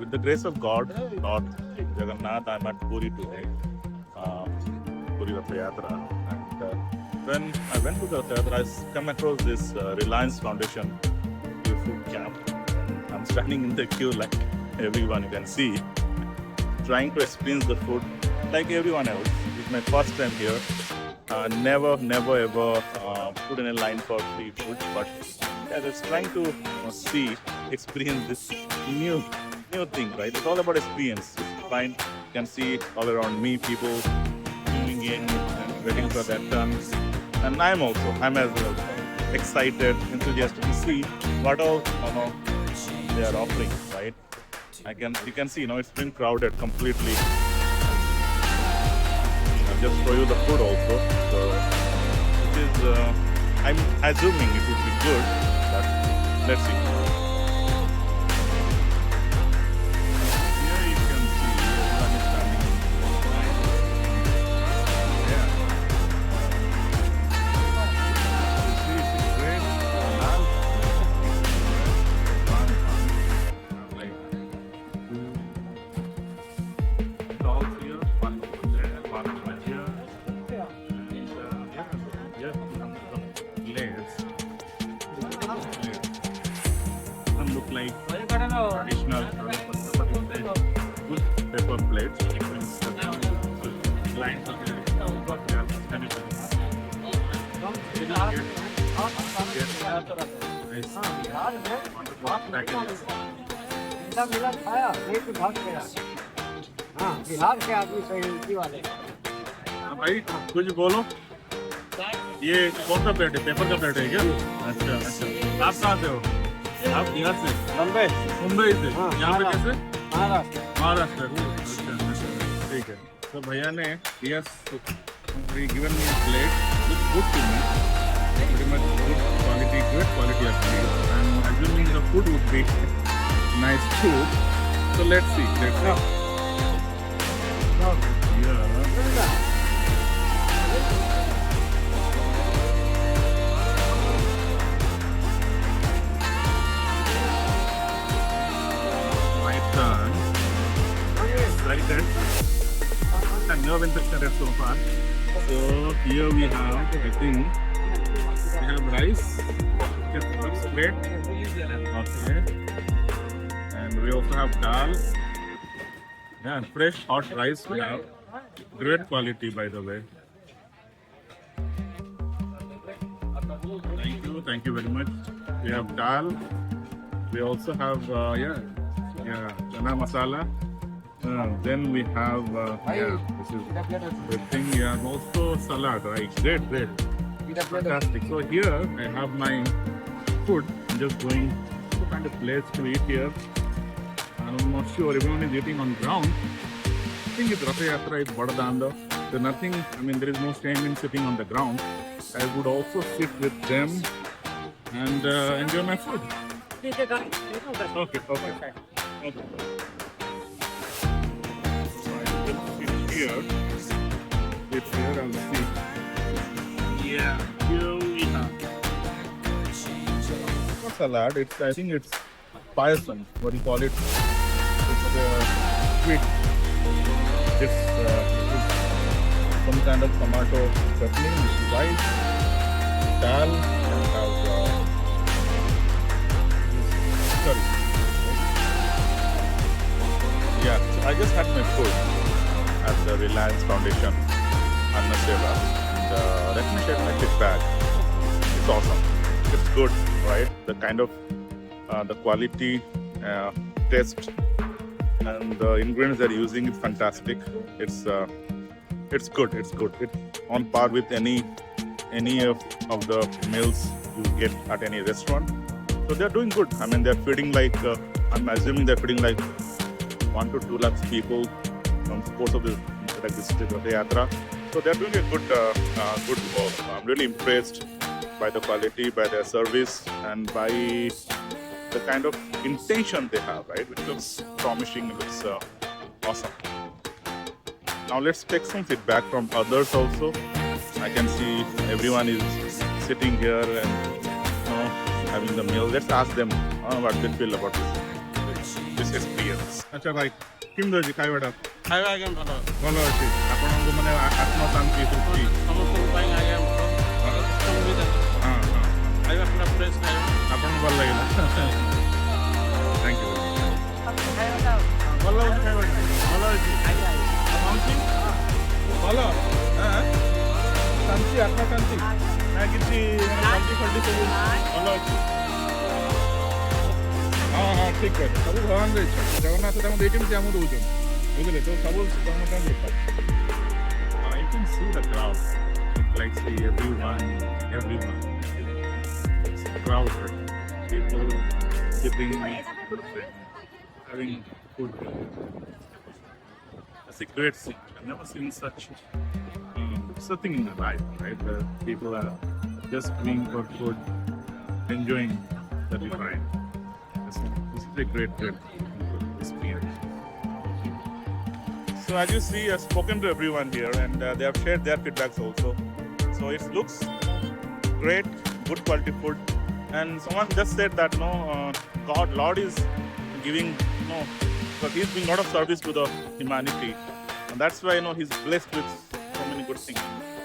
with the grace of God, Lord Jagannath, I'm at Puri today, Puri Ratha Yatra. And when I went to the Ratha Yatra, I come across this Reliance Foundation food camp. I'm standing in the queue like everyone you can see, trying to experience the food like everyone else. It's my first time here. Never ever put in a line for free food, but yeah, just trying to experience this new thing, right? It's all about experience. It's fine. You can see all around me people queuing in and waiting for their turn, and I'm as well excited, enthusiastic to see what all they are offering, right? You can see it's been crowded completely. I'll just show you the food also. So it is. I'm assuming it would be good, but let's see. Here you can see everyone is standing in line. Yeah. You see, it's great. It's all here. One over there, one over here. Some look like traditional good paper plates. Lines of Bihar के आदमी सही वाले भाई कुछ बोलो। ये कौन सा प्लेट है? पेपर का प्लेट है क्या? अच्छा। आप कहाँ से हो? आप बिहार से? मुंबई से। यहाँ पे कैसे? महाराष्ट्र। अच्छा। ठीक है। तो भैया ने given me a plate. Looks good to me. Pretty much good quality, great quality actually. I'm assuming the food would be nice too. So let's see. Yeah. Excited. I've never been to so far. So here we have, I think, we have rice. It's great. Okay. And we also have dal. Yeah, fresh hot rice we have. Great quality, by the way. Thank you very much. We have dal. We also have, chana masala. Then we have, this is the thing, also salad, right? Great. Fantastic. So here I have my food. I'm just going to find a place to eat here. I'm not sure, everyone is eating on ground. I think it's Ratha Yatra, it's Badadanda. There's nothing, there is no shame in sitting on the ground. I would also sit with them and enjoy my food. Okay. Here, I'll see. Yeah, here we have salad. I think it's payasam. What do you call it? It's sweet. This is some kind of tomato chutney. This is rice, dal, and have curry. Yeah, so I just had my food at the Reliance Foundation, Seva. And let me share my feedback. It's awesome. It's good, right? The kind of the quality, taste, and the ingredients they're using is fantastic. It's good. It's on par with any of the meals you get at any restaurant. So they're doing good. They're feeding like I'm assuming they're feeding like 1 to 2 lakhs people from the course of this Ratha Yatra. So they're doing a good work. I'm really impressed by the quality, by their service, and by the kind of intention they have, right? Which looks promising, looks awesome. Now let's take some feedback from others also. I can see everyone is sitting here and having the meal. Let's ask them what they feel about this. this experience. Acha bhai, kim doji khaiba ଖାଇବା ଆଜ୍ଞା ଭଲ ଭଲ ଅଛି ଆପଣଙ୍କୁ ମାନେ ଆତ୍ମ ଶାନ୍ତି ତୃପ୍ତି ସମସ୍ତଙ୍କ ପାଇଁ ଆଜ୍ଞା ସୁବିଧା ହଁ ହଁ ଖାଇବା ପୁରା ଫ୍ରେଶ୍ ଖାଇବା ଆପଣଙ୍କୁ ଭଲ ଲାଗିଲା ଥ୍ୟାଙ୍କ ୟୁ ଭଲ ଅଛି ଖାଇବା ଭଲ ଅଛି ଶାନ୍ତି ଭଲ ଶାନ୍ତି ଆତ୍ମ ଶାନ୍ତି ନା କିଛି ମାନେ ଶାନ୍ତି ଫାନ୍ତି ସବୁ ଭଲ ଅଛି ହଁ ହଁ ଠିକ୍ କହିଲେ ସବୁ ଭଗବାନଙ୍କ ଇଚ୍ଛା ଜଗନ୍ନାଥ ତାଙ୍କୁ ଦେଇଛନ୍ତି ସେ ଆମକୁ ଦେଉଛନ୍ତି ବୁଝିଲେ ତ ସବୁ ଜଗନ୍ନାଥଙ୍କ କୃପା I can see the crowd like see everyone it's crowded people sipping having food it's a great scene I've never seen such thing in my life right where people are just going for food enjoying the divine this is a great experience so as you see I've spoken to everyone here and they have shared their feedbacks also so it looks great good quality food and someone just said that Lord is giving because he's doing a lot of service to the humanity and that's why he's blessed with so many good things